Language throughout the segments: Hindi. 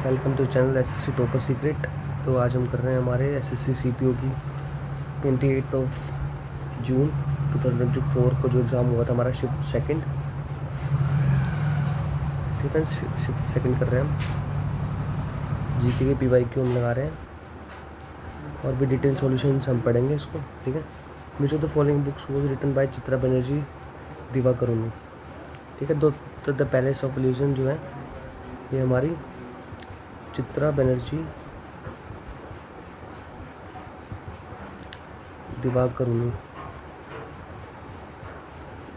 Welcome to channel SSC topper secret. तो आज हम कर रहे हैं हमारे एसएससी सीपीओ की 28 जून 2024 को जो एग्ज़ाम हुआ था हमारा शिफ्ट सेकंड। ठीक है, शिफ्ट सेकंड कर रहे हैं हम। जीके के पीवाईक्यू हम लगा रहे हैं और भी डिटेल सॉल्यूशंस हम पढ़ेंगे इसको। ठीक है। Which of the following books was written by Chitra Banerjee Divakaruni. ठीक है। तो द पैलेस ऑफ इल्यूजन जो है ये हमारी चित्रा बनर्जी दिवाकरुणी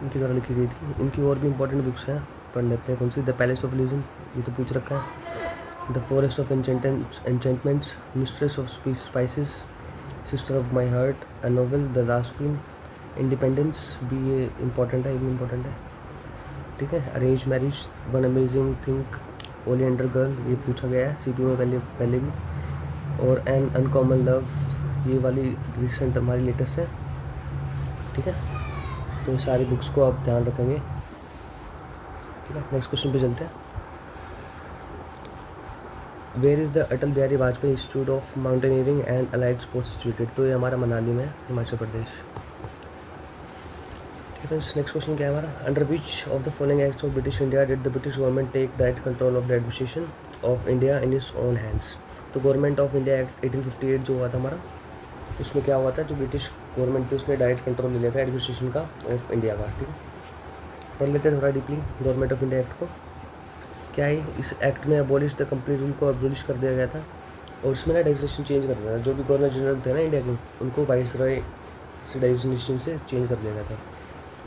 इनकी द्वारा लिखी गई थी। इनकी और भी इम्पोर्टेंट बुक्स हैं, पढ़ लेते हैं। कौन सी? द पैलेस ऑफ इल्यूजन, ये तो पूछ रखा है। The forest of enchantments, mistress of spices, sister of my heart, a novel, the last queen, independence भी ये इम्पोर्टेंट है, ये भी इम्पोर्टेंट है। ठीक है। Arrange marriage, one amazing thing, oleander girl, ये पूछा गया है सीपीओ में पहले भी। और एन अनकॉमन लव, ये वाली रिसेंट हमारी लेटेस्ट है। ठीक है। तो सारी बुक्स को आप ध्यान रखेंगे। ठीक है। नेक्स्ट क्वेश्चन पे चलते हैं। Where is the Atal Bihari Vajpayee institute of mountaineering and allied sports situated. तो ये हमारा मनाली में है, हिमाचल प्रदेश। नेक्स्ट क्वेश्चन क्या है हमारा? Under which of the following acts of British India did the British government take direct control of the administration of India in its own hands. तो गवर्नमेंट ऑफ इंडिया एक्ट 1858 जो हुआ था हमारा, उसमें क्या हुआ था, जो ब्रिटिश गवर्नमेंट थी उसने डायरेक्ट कंट्रोल ले लिया था एडमिनिस्ट्रेशन का ऑफ इंडिया का। ठीक है। पढ़ लेते हैं थोड़ा deeply government of India act को। क्या है इस एक्ट में? अबॉलिश द कंप्लीट रूल को अबॉलिश कर दिया गया था और इसमें ना डेजिग्नेशन चेंज कर दिया था। जो भी गवर्नर जनरल थे ना इंडिया के, उनको वाइसरॉय से डेजिग्नेशन से चेंज कर दिया गया था।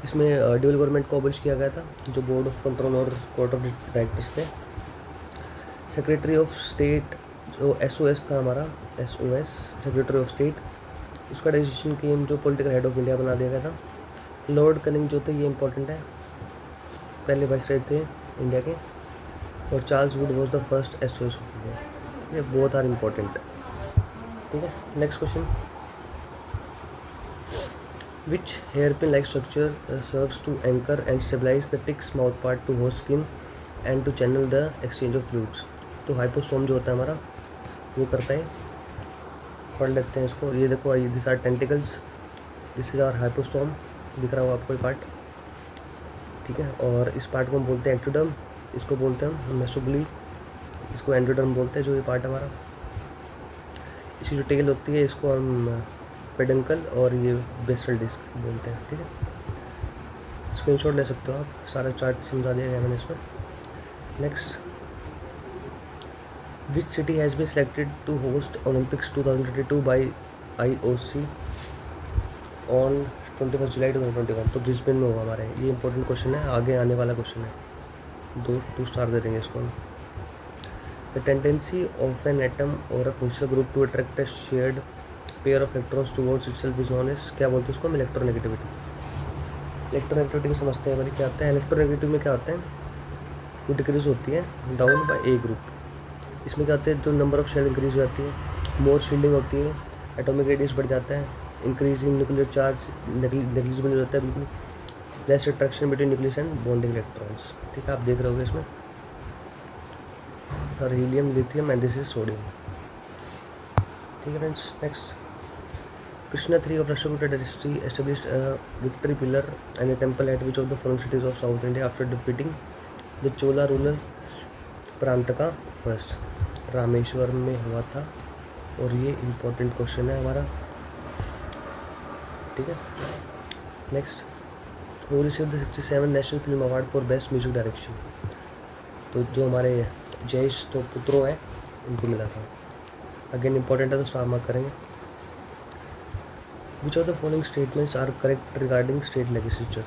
इसमें ड्यूअल गवर्नमेंट को अबॉलिश किया गया था, जो बोर्ड ऑफ कंट्रोल और कोर्ट ऑफ डायरेक्टर्स थे। सेक्रेटरी ऑफ स्टेट जो एसओएस था हमारा, एसओएस सेक्रेटरी ऑफ स्टेट, उसका डेजिग्नेशन की जो पॉलिटिकल हेड ऑफ इंडिया बना दिया गया था। लॉर्ड कनिंग जो थे, ये इंपॉर्टेंट है, पहले वाइसरॉय थे इंडिया के। और Charles Wood was the first SOS of India. ये बोथ आर इम्पोर्टेंट। ठीक है। Next question. Which hairpin-like structure serves to anchor and stabilize the tick's mouth part to host skin and to channel the exchange of fluids। तो हाइपोस्टोम जो होता है हमारा वो करता है। पढ़ लेते हैं इसको। ये देखो, this are tentacles, this is our hypostome, दिख रहा हो आपको ये पार्ट। ठीक है। और इस पार्ट को हम बोलते हैं एक्टोडर्म, इसको बोलते हैं हम मेसोबली, इसको एंडोडर्म बोलते हैं। जो ये पार्ट हमारा, इसकी जो टेल होती है इसको हम पेडंकल और ये बेसल डिस्क बोलते हैं। ठीक है। स्क्रीनशॉट ले सकते हो आप, सारा चार्ट समझा दिया गया मैंने इसमें। Next, which city has been selected to host Olympics 2022 by IOC on 21 July 2021। तो ब्रिस्बेन में होगा हमारे। ये इंपॉर्टेंट क्वेश्चन है, आगे आने वाला क्वेश्चन है। 2 स्टार दे देंगे इसको हम। The tendency of an atom और a functional group to attract a shared pair of electrons towards itself is known as, क्या बोलते हैं उसको हम? इलेक्ट्रोनेगेटिविटी। इलेक्ट्रोनेगेटिविटी को समझते हैं भाई क्या होता है। इलेक्ट्रोनेगेटिव में क्या होता है, वो डिक्रीज होती है डाउन बाय ए ग्रुप। इसमें क्या होता है, जो नंबर ऑफ शेल इंक्रीज हो जाती है, मोर शील्डिंग होती है, एटॉमिक रेडियस बढ़ जाता है, increase in nuclear charge negligible हो जाता है बिल्कुल, less attraction between nucleus and bonding electrons. ठीक है। आप देख रहे होगे इसमें for helium, lithium and this is sodium. ठीक है friends. Next, Krishna III of Rashtrakuta dynasty established a victory pillar and a temple at which of the following cities of South India after defeating the Chola ruler Prantaka first। Rameswaram में हुआ था और ये इम्पोर्टेंट क्वेश्चन है हमारा। ठीक है। Next, who received the 67 national film award for best music direction. तो जो हमारे जयेश तो पुत्रो है, उनको मिला था। अगेन इम्पोर्टेंट है, तो स्टार मार्क करेंगे। Which of the following statements are correct regarding state legislature?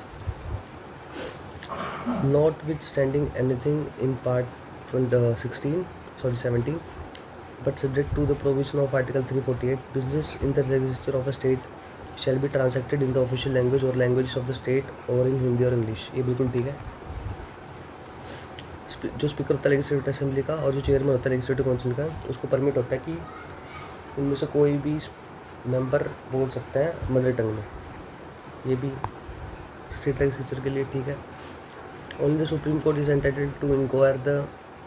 Notwithstanding anything in part 17, but subject to the provision of Article 348, business in the legislature of a state shall be transacted in the official language or languages of the state or in Hindi or English। ये बिल्कुल ठीक है। जो स्पीकर होता है लेजिस्लेटिव असेंबली का और जो चेयरमैन होता है लेजिस्लेटिव काउंसिल का, उसको परमिट होता है कि उनमें से कोई भी मेंबर बोल सकता है मदर टंग में। ये भी स्टेट लेजिस्लेचर के लिए ठीक है। Only the supreme Court is entitled to inquire the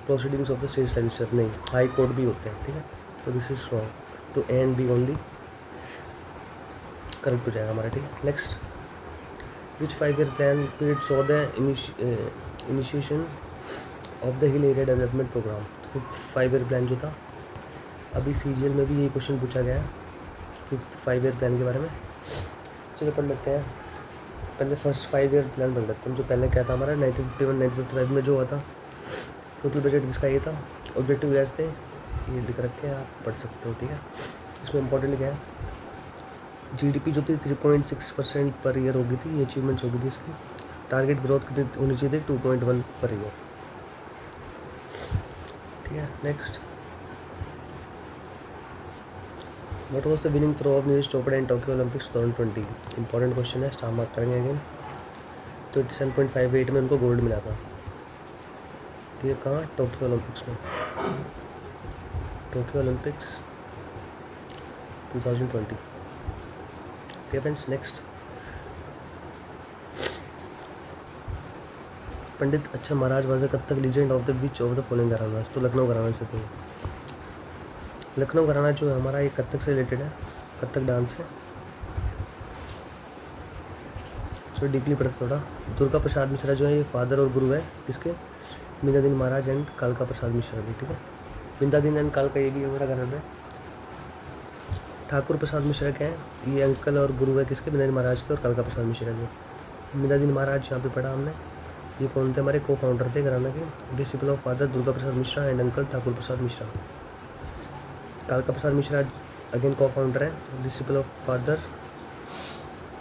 proceedings of the state legislature, नहीं, हाई कोर्ट भी होते हैं, ठीक है, तो दिस इज रॉन्ग, तो A and B only correct हो जाएगा हमारा, ठीक है। Next, which 5 year plan period saw the initiation of the hill area development programme. तो 5 year प्लान जो था, अभी सीजीएल में भी यही क्वेश्चन पूछा गया है 5 year प्लान के बारे में। चलो पढ़ लेते हैं, पहले फर्स्ट 5 year प्लान पढ़ लेते हैं। जो पहले क्या था हमारा 1951 1955 में जो हुआ था, टोटल बजट इसका ये था, ऑब्जेक्टिव एज थे, ये लिख रखे हैं, आप पढ़ सकते हो, ठीक है। इसमें इंपॉर्टेंट क्या है, जीडीपी जो थी 3.6% पर ईयर होगी थी, ये अचीवमेंट्स होगी थी इसकी। टारगेट ग्रोथ कितनी होनी चाहिए थी, 2.1 पर ईयर, ठीक है। Next, what was the winning throw of Neeraj Chopra in Tokyo Olympics 2020। Important question है, स्टार मार्क करेंगे अगेन। तो 87.58 में उनको गोल्ड मिला था, ठीक है। कहाँ, टोक्यो ओलंपिक्स में, टोक्यो ओलंपिक्स 2020, ठीक है friends. Next, Pandit Achchan Maharaj was a Kathak legend of the which of the following gharanas. तो लखनऊ घराना से थे। लखनऊ घराना जो है हमारा, ये कथक से रिलेटेड है, कथक डांस है। सो डीपली पढ़ते थोड़ा। दुर्गा प्रसाद मिश्रा जो है, ये फादर और गुरु है किसके, बिंदादीन महाराज एंड कालका प्रसाद मिश्रा भी, ठीक है। बिंदादीन एंड कालका, ये भी हमारा घराना है। ठाकुर प्रसाद मिश्रा क्या है, ये अंकल और गुरु है किसके, बिंदादीन महाराज के और कालका प्रसाद मिश्रा के। बिंदादीन महाराज यहाँ पे पढ़ा हमने, ये कौन थे, हमारे को फाउंडर थे घराना के, disciple of father Durga Prasad Mishra and uncle Thakur Prasad Mishra. कालका प्रसाद मिश्रा अगेन को फाउंडर है, डिसिपल ऑफ फादर,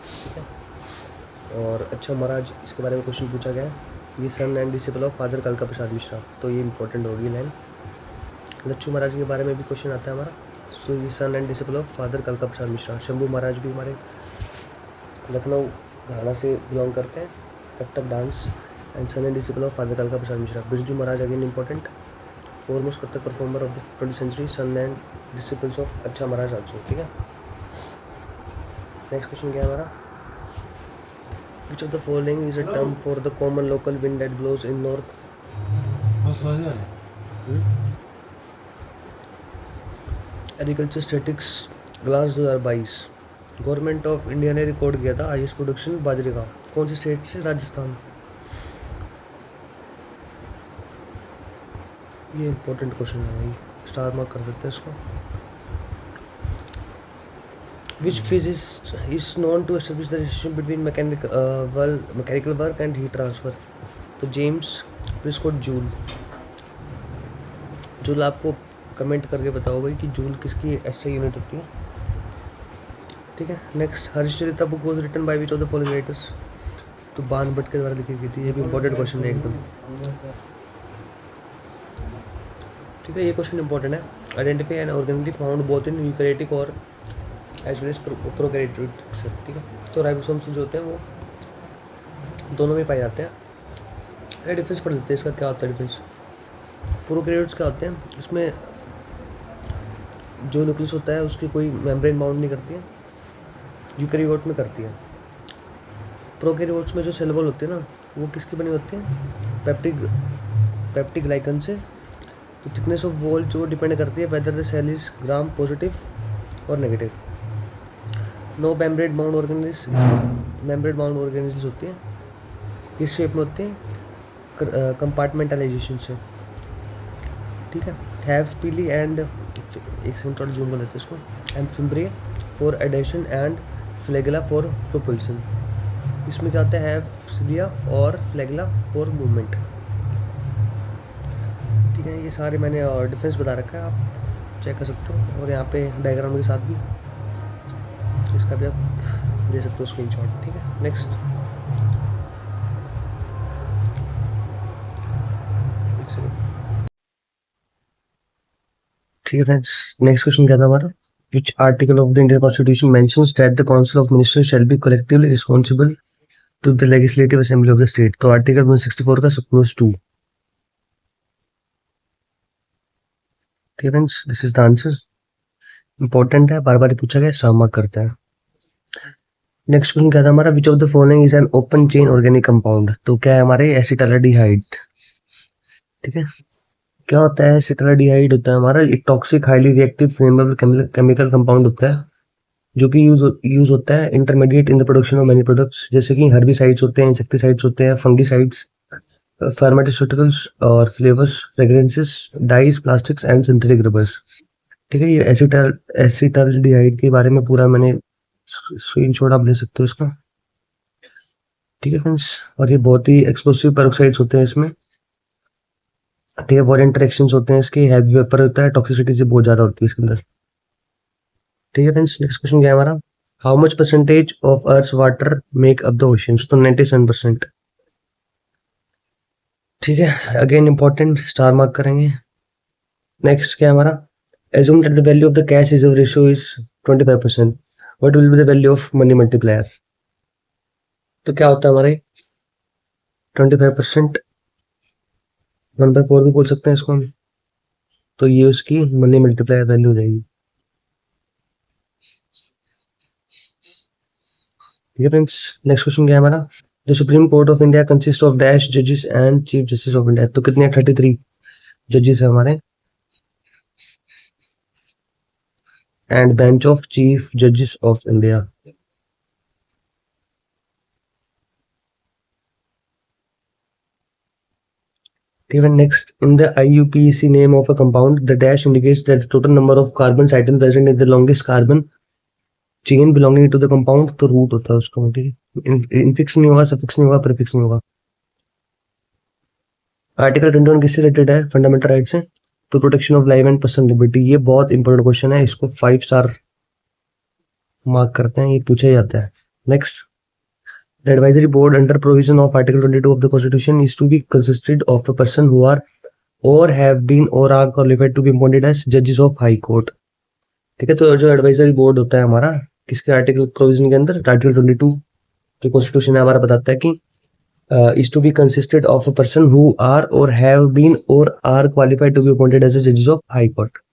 ठीक है। और अच्छा महाराज, इसके बारे में क्वेश्चन पूछा गया है, ये सन एंड डिसिपल ऑफ फादर कालका प्रसाद मिश्रा, तो ये इंपॉर्टेंट होगी लाइन। लच्छू महाराज के बारे में भी क्वेश्चन आता है हमारा, सो ये सन एंड डिसिपल ऑफ फादर कालका प्रसाद मिश्रा। शंभू महाराज भी हमारे लखनऊ घराना से बिलोंग करते हैं, Kathak dance and son and disciple of father कालका Prasad Mishra. Birju Maharaj again important, foremost Kathak performer of the 20th century, son and disciples of Achchan Maharaj also, ठीक है। नेक्स्ट क्वेश्चन क्या है हमारा, which of the following is a term for the common local wind that blows in north. Agriculture statistics glance 2022, government of India ने रिकॉर्ड किया था हाईएस्ट प्रोडक्शन बाजरे का, कौन सी स्टेट से, राजस्थान। ये इंपॉर्टेंट क्वेश्चन है भाई, स्टार मार्क कर देते हैं इसको। Which physicist is known to establish the relation between mechanical work and heat transfer. तो जेम्स प्रिस्कॉट जूल। जूल आपको कमेंट करके बताओ भाई कि जूल किसकी एसआई यूनिट होती है, ठीक है। Next, Harshacharita book was written by which of the following writers. तो बाण भट्ट के द्वारा लिखी गई थी, ये भी इंपॉर्टेंट क्वेश्चन है एकदम, ठीक है। ये क्वेश्चन इंपॉर्टेंट है, identify an organelle found both in eukaryotic और एज वेल एज प्रोकैरियोटिक, ठीक है। तो राइबोसोम्स जो होते हैं वो दोनों में पाए जाते हैं। अरे डिफरेंस पढ़ लेते हैं इसका, क्या होता है डिफरेंस। प्रोकैरियोट्स क्या होते हैं, इसमें जो न्यूक्लियस होता है उसकी कोई मेम्ब्रेन बाउंड नहीं करती है, यूकैरियोट में करती है। प्रोकैरियोट्स में जो सेल वॉल होती है ना, वो किसकी बनी होती है, पेप्टिक ग्लाइकन से। तो थिकनेस ऑफ वॉल जो डिपेंड करती है whether the cell is gram positive और negative. No membrane bound organelles, membrane bound organelles होती है, किस शेप में होती है, कंपार्टमेंटलाइजेशन से, ठीक है। हैव पीली एंड, एक सेकंड थोड़ा जूम कर लेते हैं इसको, and fimbriae for adhesion and flagella for propulsion. इसमें क्या होता है, हैव सिलिया और फ्लैगेला फॉर मूवमेंट, ठीक है। ये सारे मैंने डिफरेंस बता रखा है, आप चेक कर सकते हो, और यहाँ पे डायग्राम के साथ भी इसका भी आप दे सकते हो स्क्रीनशॉट, ठीक है। नेक्स्ट, ठीक है फ्रेंड्स। नेक्स्ट क्वेश्चन क्या था हमारा, which article of the Indian constitution mentions that the council of ministers shall be collectively responsible to the legislative assembly of the state. तो आर्टिकल 164 का सब क्लोज 2, ठीक है friends, this is the answer. Important है, बार बार पूछा गया, स्टार करता है। नेक्स्ट क्वेश्चन क्या था हमारा, which of the following is an open chain organic compound. तो क्या है हमारे, एसिटाल्डिहाइड, ठीक है। क्या होता है, एसिटाल्डिहाइड होता है हमारा एक toxic highly reactive flammable chemical compound होता है, जो कि यूज होता है intermediate in the production of many products, जैसे कि हर्बिसाइड्स होते हैं, इंसेक्टिसाइड्स होते हैं, फंगिसाइड्स, फार्मास्यूटिकल्स और flavours, fragrances, dyes, plastics and synthetic rubbers. ठीक है, ये एसिटाल्डिहाइड के बारे में पूरा मैंने स्क्रीनशॉट आप ले सकते हो इसका। ठीक है फ्रेंड्स, और ये बहुत ही एक्सप्लोसिव पेरोक्साइड्स होते हैं इसमें। ठीक है, वॉर इंटरेक्शंस होते हैं इसके, हैवी वेपर होता है, टॉक्सिसिटी से बहुत ज़्यादा होती है इसके अंदर। ठीक है फ्रेंड्स, नेक्स्ट क्वेश्चन क्या है हमारा, how much percentage of earth water make up the oceans, तो 97%। ठीक है, अगेन इंपॉर्टेंट, स्टार मार्क करेंगे। नेक्स्ट क्या है हमारा, assume that the value of the cash reserve ratio is 25%, what will be the value of money multiplier, तो क्या होता है हमारे 25%, 1/4 भी बोल सकते हैं इसको हम, तो ये उसकी मनी मल्टीप्लायर वैल्यू हो जाएगी। ठीक है फ्रेंड्स, नेक्स्ट क्वेश्चन क्या है हमारा, the supreme court of India consist of dash जजेस and chief justice of India, तो कितने 33 जजेस है हमारे, एंड बेंच ऑफ चीफ जजेस of India. Even next, in the IUPAC name of a compound, the dash indicates that the total number of carbon atoms present in the longest carbon chain belonging to the compound, तो रूट होता है उसका। ठीक है, इनफिक्स नहीं होगा, सफिक्स नहीं होगा, प्रीफिक्स नहीं होगा। आर्टिकल 21 किससे रिलेटेड है, फंडामेंटल राइट से, तो protection of life and personal liberty. ये बहुत इंपॉर्टेंट क्वेश्चन है, इसको 5 स्टार मार्क करते हैं, ये पूछा जाता है। Next, the advisory board under provision of article 22 of the constitution is to be consisted of a person who are or have been or are qualified to be appointed as judges of high court। ठीक है, तो जो एडवाइजरी बोर्ड होता है हमारा, किसके आर्टिकल प्रोविजन के अंदर, आर्टिकल 22 जो कॉन्स्टिट्यूशन है हमारा बताता है कि is to be consisted of a person who are or have been or are qualified to be appointed as a judges of high court।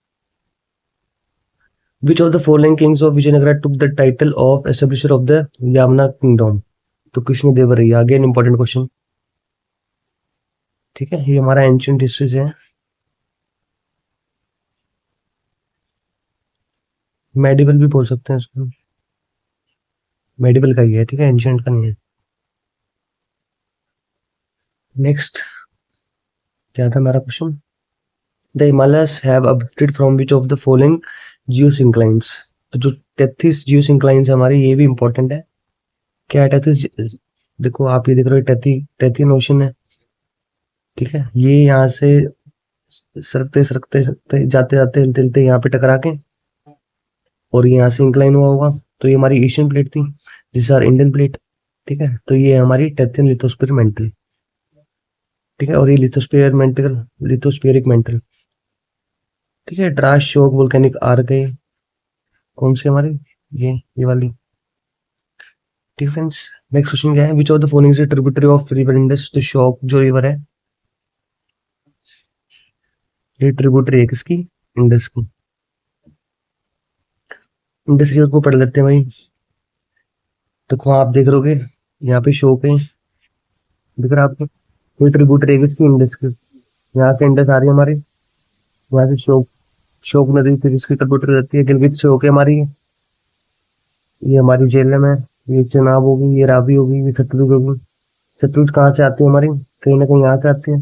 Which of the following kings of Vijayanagara took the title of establisher of the Yamna kingdom, तो कृष्ण देव रैया। Again important question. ठीक है, ये हमारा एंशियंट हिस्ट्री से है, मेडिवल भी बोल सकते हैं इसको, मेडिवल का ही है। ठीक है, एंशियंट का नहीं है। नेक्स्ट क्या था हमारा question, the Himalayas have abducted from which of the following geosynclines, तो जो 33 जियोसिंक्लाइंस है हमारे, ये भी इंपॉर्टेंट है। क्या 33, देखो आप ये देख रहे हो, टेथियन ओशन है। ठीक है, ये यहाँ से सरकते सरकते सरकते जाते जाते हिलते हिलते यहाँ पे टकरा के, और ये यहाँ से इंक्लाइन हुआ होगा, तो ये हमारी एशियन प्लेट थी, दिस आर इंडियन प्लेट। ठीक है, तो ये हमारी टेथियन लिथोस्फीयर मेंटल। ठीक है, और ये लिथोस्फीयरिक मेंटल। ठीक है, ड्रास शोक वोल्केनिक आर गए, कौन सी हमारी, ये वाली। ठीक है फ्रेंड्स, नेक्स्ट क्वेश्चन क्या है, which of the following is tributary of river Indus, तो शोक जो रिवर है, ये ट्रिब्यूटरी है किसकी, इंडस की। इंडस रिवर को पढ़ लेते हैं भाई, तो आप देख रहोगे यहाँ पे शोक है, दिख रहा है आपको, कोई ट्रिब्यूटरी है किसकी, इंडस की। यहाँ से इंडस आ रही है हमारी, यहाँ से शोक, शोक नदी फिर इसकी ट्रिब्यूटरी रहती है, गिलगित से होके हमारी, ये हमारी झेलम है, ये चेनाब होगी, ये रावी होगी, ये सतलुज होगी। सतलुज कहाँ से आती है हमारी, कहीं ना कहीं यहाँ से आती है,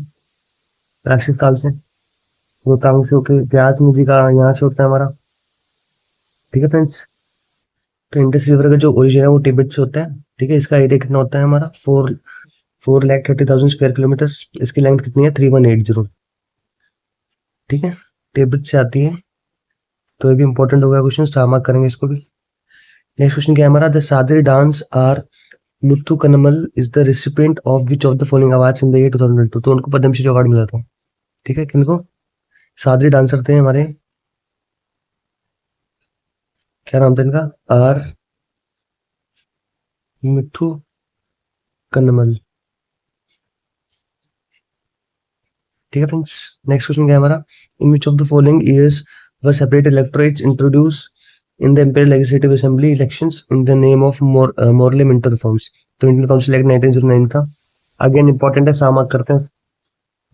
राजस्थान से, रोहतांग से होके, ब्यास नदी का यहाँ से होता है हमारा। ठीक है फ्रेंड्स, तो इंडस रिवर का जो ओरिजिन है वो तिब्बत से होता है। ठीक है, इसका एरिया कितना होता है हमारा, 4,30,000 स्क्वायर किलोमीटर, इसकी लेंथ कितनी है, 3180। ठीक है, तिब्बत से आती है, तो ये भी इंपॉर्टेंट हो गया क्वेश्चन, स्टार मार्क करेंगे इसको भी। नेक्स्ट क्वेश्चन क्या है हमारा, the Sadir dance R Muthukannammal is the recipient of which of the following awards in the year 2022, तो उनको पद्मश्री अवार्ड मिला था। ठीक है, किनको, सादरी डांसर थे हमारे, क्या नाम था इनका, आर मिथु कनमल। ठीक है फ्रेंड्स, नेक्स्ट क्वेश्चन क्या है हमारा, in which of the following years were separate electorates introduce in the imperial legislative assembly elections in the name of Morley Minto reforms, तो इंडियन काउंसिल एक्ट 1909 था। अगेन इंपॉर्टेंट है, सामाक करते हैं।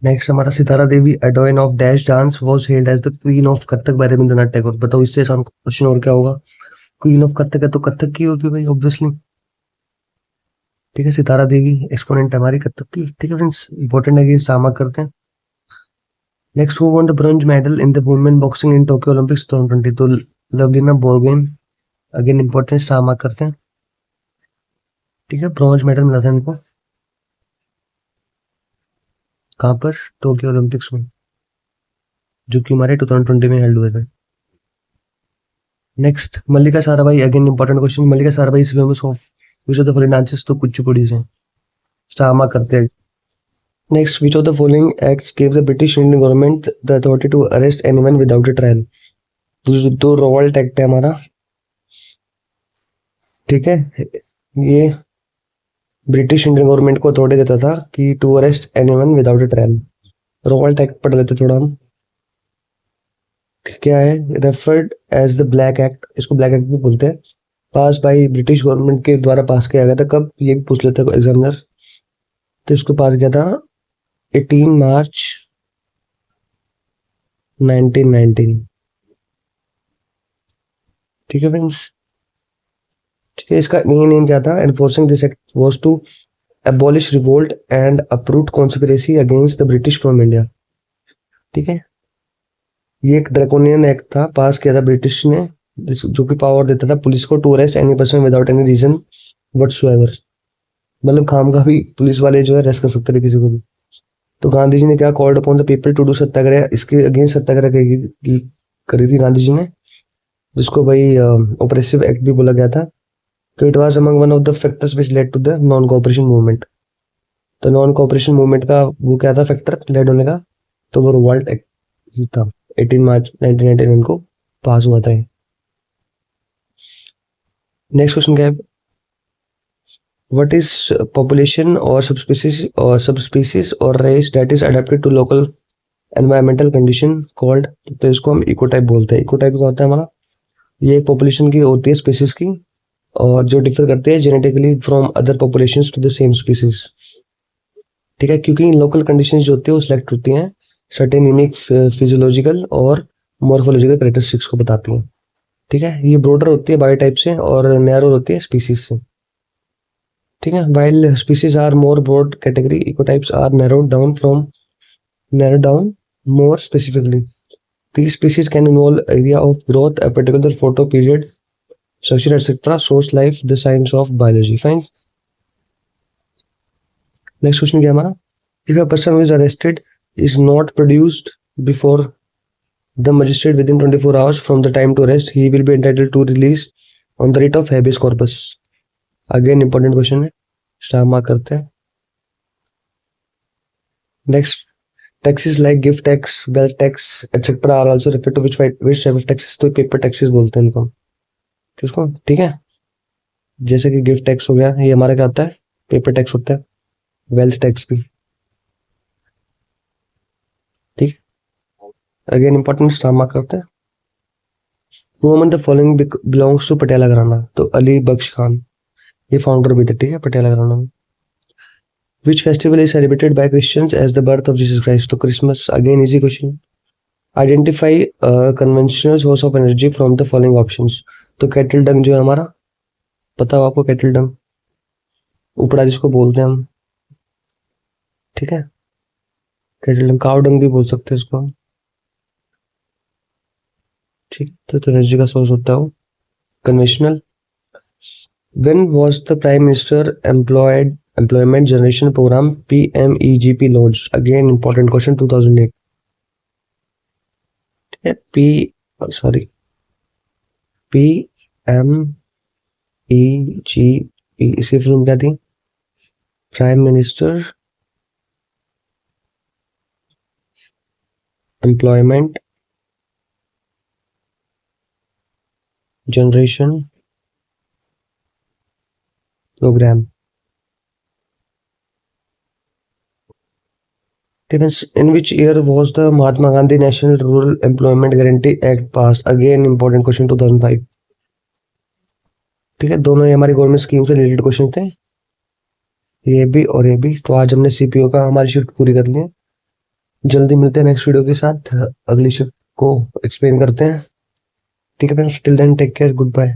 नेक्स्ट हमारा सितारा देवी एडोइन of dash dance was hailed as the queen of Kathak by Rabindranath Tagore. बताओ इससे आसान क्वेश्चन और क्या होगा। क्वीन ऑफ कथक है तो कथक की होगी भाई ऑब्वियसली। ठीक है, सितारा देवी एक्सपोनेंट हमारी कथक की। ठीक है फ्रेंड्स, इंपॉर्टेंट है कि सामा करते हैं। Next, who one the bronze medal in the women boxing in Tokyo Olympics 2020। तो लवलीना बोर्गोन। अगेन इंपॉर्टेंट, सामा करते हैं। ठीक है, ब्रॉन्ज मेडल मिला था इनको। कहाँ पर? टोक्यो ओलंपिक्स में, जो कि हमारे 2020 में हेल्ड हुए थे। Next, Mallika Sarabhai. Again important question, Mallika Sarabhai is famous of which of the following dances. तो कुचिपुड़ी से सामा करते हैं। Next, which of the following acts give the British Indian government the authority to arrest anyone without a trial. तो रोवाल्ट एक्ट है हमारा। ठीक है, ये ब्रिटिश इंडियन गवर्नमेंट को अथॉरिटी देता था कि to arrest anyone without a trial. Rowlatt act पढ़ लेते थोड़ा हम। क्या है? Referred as the black act, इसको ब्लैक एक्ट भी बोलते हैं। पास बाई ब्रिटिश गवर्नमेंट के द्वारा पास किया गया था। कब? ये भी पूछ लेता है एग्जामिनर। तो इसको पास किया था 18 मार्च 1919। ठीक है फ्रेंड्स। ठीक है, इसका मेन एम क्या था? Enforcing this act was to abolish revolt and uproot conspiracy against the British from India। ठीक है, ये एक ड्रैकोनियन एक्ट था, पास किया था ब्रिटिश ने, जो कि पावर देता था पुलिस को to arrest any person without any reason whatsoever. मतलब खाम का भी पुलिस वाले जो है अरेस्ट कर सकते थे किसी को भी। तो गांधी जी ने क्या? Called upon the people to do satyagraha. इसके अगेंस्ट सत्याग्रह करी थी गांधी जी ने, जिसको भाई ऑपरेसिव एक्ट भी बोला गया था। तो it was among one of the factors which led to the non cooperation movement. तो नॉन कोऑपरेशन मूवमेंट का वो क्या था फैक्टर लेड होने का? तो वो रिवॉल्ट एक्ट ही था। 18 मार्च 1999 को पास हुआ था। नेक्स्ट क्वेश्चन क्या है? व्हाट इज पॉपुलेशन और सबस्पीसीज और race that is adapted to local environmental condition called. तो इसको हम इकोटाइप बोलते हैं। इकोटाइप क्या होता है हमारा? ये एक पॉपुलेशन की होती है स्पीसीज की, और जो डिफर करते हैं genetically from other populations to the same species. ठीक है, क्योंकि लोकल कंडीशंस जो होती है वो सिलेक्ट होती हैं सर्टेन यूनिक फिजियोलॉजिकल और मॉर्फोलॉजिकल कैरेक्टरिस्टिक्स को बताती हैं। ठीक है, ये ब्रॉडर होती है बायोटाइप से और नैरो होती है स्पीसीज से। ठीक है, while species are more broad category, ecotypes are narrow down more specifically. These species can involve area of growth, a particular photo period, structure, etc. Source life, the science of biology. Fine. Next question क्या हमारा? If a person who is arrested is not produced before the magistrate within 24 hours from the time to arrest, he will be entitled to release on the writ of habeas corpus. Again important question है, स्टार मार्क करते हैं। Next, taxes like gift tax, wealth tax, etc. are also referred to which type of taxes? तो पेपर टैक्सेस बोलते हैं इनको। किसको? ठीक है, जैसे कि गिफ्ट टैक्स हो गया, ये हमारा क्या होता है? पेपर टैक्स होता है। वेल्थ टैक्स भी। ठीक, अगेन इंपॉर्टेंट स्टार मार्क करते हैं। Who among the following belongs to Patiala gharana? तो अली बख्श खान, ये फाउंडर भी थे। ठीक है, पटियाला घराना में। Which festival is celebrated by Christians as the birth of Jesus Christ? तो Christmas. Again easy question. Identify conventional source of energy from the following options. तो कैटल डंग जो है हमारा, पता हो आपको? कैटल डंग उपड़ा जिसको बोलते हैं हम। ठीक है, कैटल डंग, काउ डंग भी बोल सकते हैं इसको। ठीक, तो एनर्जी का सोर्स होता है वो conventional. When was the Prime Minister Employment Generation Program PMEGP launched? Again important question, 2008। ठीक है, PMEGP, इसकी फिल्म क्या थी? Prime minister employment generation programme. In which year was the Mahatma Gandhi National Rural Employment Guarantee Act passed? Again important question, 2005। ठीक है, दोनों ही हमारी गवर्नमेंट स्कीम से रिलेटेड क्वेश्चन थे, ये भी और ये भी। तो आज हमने सीपीओ का हमारी शिफ्ट पूरी कर ली है। जल्दी मिलते हैं नेक्स्ट वीडियो के साथ, अगली शिप को एक्सप्लेन करते हैं। ठीक है friends, till then take care, good bye.